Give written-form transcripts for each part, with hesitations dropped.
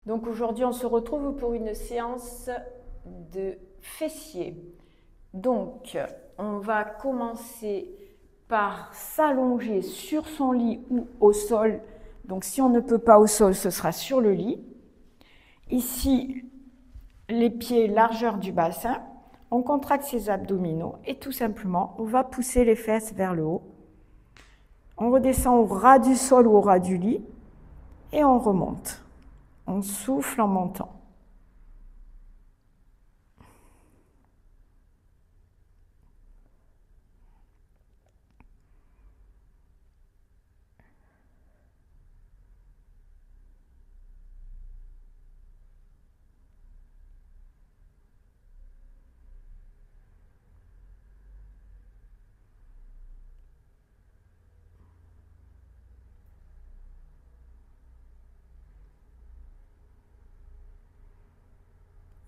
Donc aujourd'hui, on se retrouve pour une séance de fessiers. Donc, on va commencer par s'allonger sur son lit ou au sol. Donc, si on ne peut pas au sol, ce sera sur le lit. Ici, les pieds largeur du bassin. On contracte ses abdominaux et tout simplement, on va pousser les fesses vers le haut. On redescend au ras du sol ou au ras du lit et on remonte. On souffle en montant.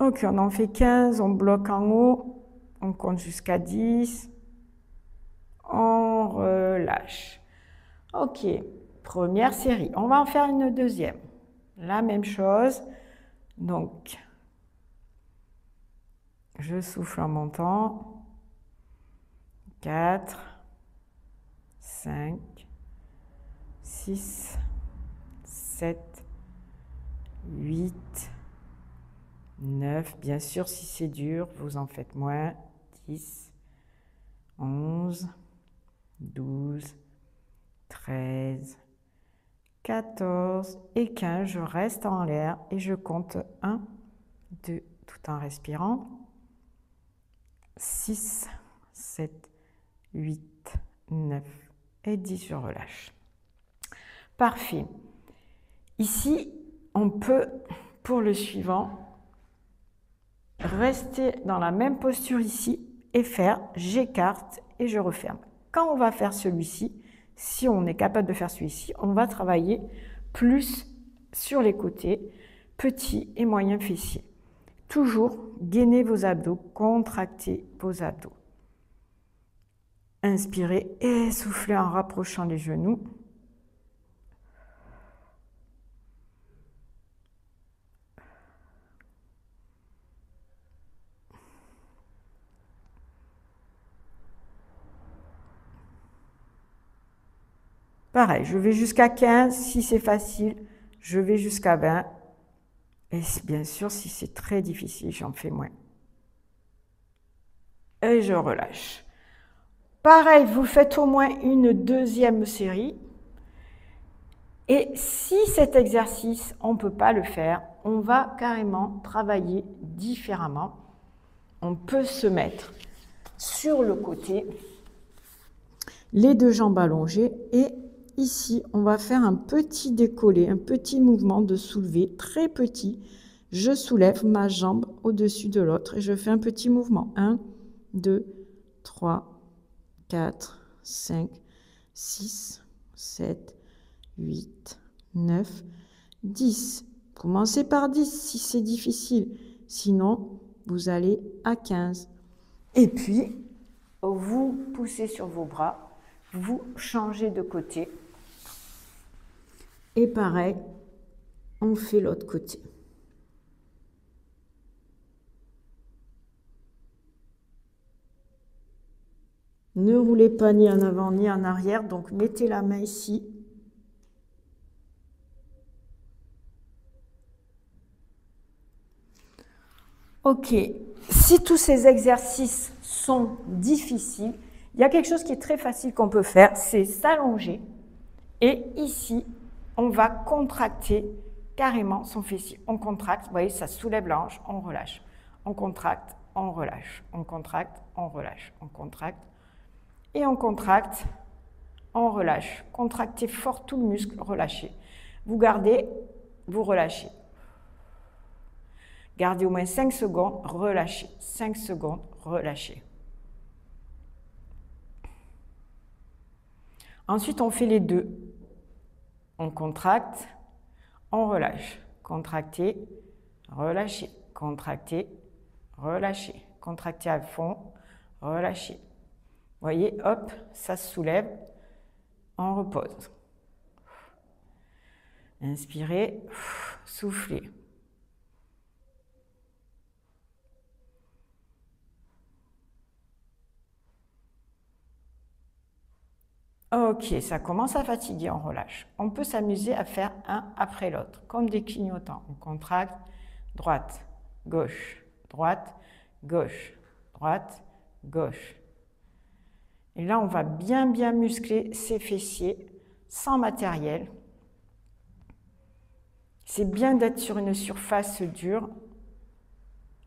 Ok, on en fait 15, on bloque en haut, on compte jusqu'à 10, on relâche. Ok, première série. On va en faire une deuxième. La même chose. Donc, je souffle en montant. 4, 5, 6, 7, 8, 9. Bien sûr, si c'est dur, vous en faites moins. 10, 11, 12, 13, 14 et 15. Je reste en l'air et je compte 1, 2, tout en respirant. 6, 7, 8, 9 et 10, je relâche. Parfait. Ici, on peut, pour le suivant, rester dans la même posture ici et faire j'écarte et je referme. Quand on va faire celui-ci, si on est capable de faire celui-ci, on va travailler plus sur les côtés, petits et moyens fessiers. Toujours gainez vos abdos, contractez vos abdos. Inspirez et soufflez en rapprochant les genoux. Pareil, je vais jusqu'à 15, si c'est facile, je vais jusqu'à 20. Et bien sûr, si c'est très difficile, j'en fais moins. Et je relâche. Pareil, vous faites au moins une deuxième série. Et si cet exercice, on ne peut pas le faire, on va carrément travailler différemment. On peut se mettre sur le côté, les deux jambes allongées et ici, on va faire un petit décollé, un petit mouvement de soulevé, très petit. Je soulève ma jambe au-dessus de l'autre et je fais un petit mouvement. 1, 2, 3, 4, 5, 6, 7, 8, 9, 10. Commencez par 10 si c'est difficile. Sinon, vous allez à 15. Et puis, vous poussez sur vos bras, vous changez de côté. Et pareil, on fait l'autre côté. Ne roulez pas ni en avant ni en arrière, donc mettez la main ici. Ok, si tous ces exercices sont difficiles, il y a quelque chose qui est très facile qu'on peut faire, c'est s'allonger. Et ici, on va contracter carrément son fessier. On contracte, vous voyez, ça soulève la hanche, on relâche. On contracte, on relâche. On contracte, on relâche. On contracte. Et on contracte, on relâche. Contractez fort tout le muscle, relâchez. Vous gardez, vous relâchez. Gardez au moins 5 secondes, relâchez. 5 secondes, relâchez. Ensuite, on fait les deux. On contracte, on relâche. Contractez, relâchez. Contractez, relâchez. Contractez à fond, relâchez. Vous voyez, hop, ça se soulève, on repose. Inspirez, soufflez. Ok, ça commence à fatiguer, on relâche. On peut s'amuser à faire un après l'autre, comme des clignotants. On contracte, droite, gauche, droite, gauche, droite, gauche. Et là, on va bien muscler ses fessiers, sans matériel. C'est bien d'être sur une surface dure.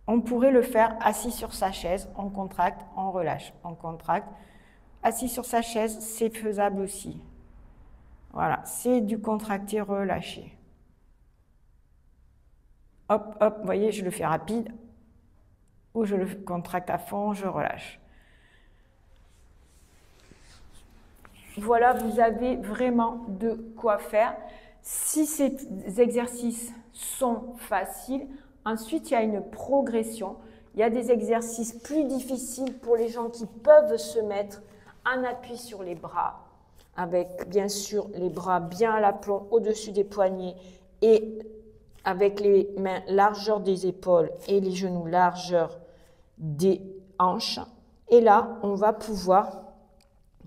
On pourrait le faire assis sur sa chaise, on contracte, on relâche, on contracte. Assis sur sa chaise, c'est faisable aussi. Voilà, c'est du contracté relâché. Hop, hop, vous voyez, je le fais rapide, ou je le contracte à fond, je relâche. Voilà, vous avez vraiment de quoi faire. Si ces exercices sont faciles, ensuite il y a une progression. Il y a des exercices plus difficiles pour les gens qui peuvent se mettre en appui sur les bras, avec bien sûr les bras bien à l'aplomb au-dessus des poignets et avec les mains largeur des épaules et les genoux largeur des hanches. Et là, on va pouvoir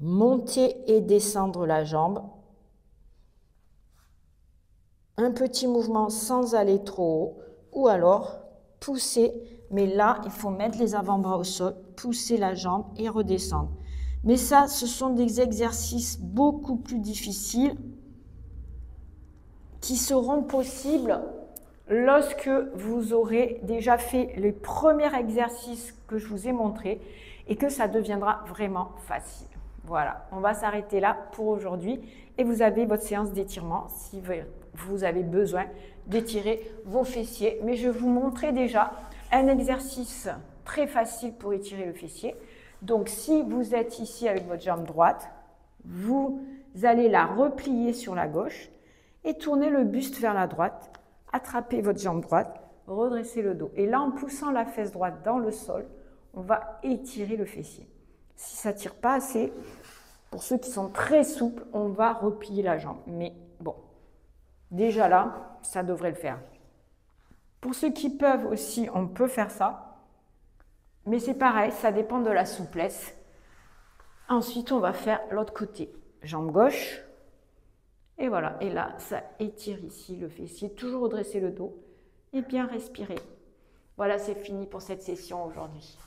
monter et descendre la jambe. Un petit mouvement sans aller trop haut, ou alors pousser, mais là, il faut mettre les avant-bras au sol, pousser la jambe et redescendre. Mais ça, ce sont des exercices beaucoup plus difficiles qui seront possibles lorsque vous aurez déjà fait les premiers exercices que je vous ai montrés et que ça deviendra vraiment facile. Voilà, on va s'arrêter là pour aujourd'hui et vous avez votre séance d'étirement si vous avez besoin d'étirer vos fessiers. Mais je vais vous montrer déjà un exercice très facile pour étirer le fessier. Donc si vous êtes ici avec votre jambe droite, vous allez la replier sur la gauche et tourner le buste vers la droite, attrapez votre jambe droite, redressez le dos. Et là, en poussant la fesse droite dans le sol, on va étirer le fessier. Si ça ne tire pas assez, pour ceux qui sont très souples, on va replier la jambe. Mais bon, déjà là, ça devrait le faire. Pour ceux qui peuvent aussi, on peut faire ça. Mais c'est pareil, ça dépend de la souplesse. Ensuite, on va faire l'autre côté. Jambe gauche. Et voilà, et là, ça étire ici le fessier. Toujours redresser le dos et bien respirer. Voilà, c'est fini pour cette session aujourd'hui.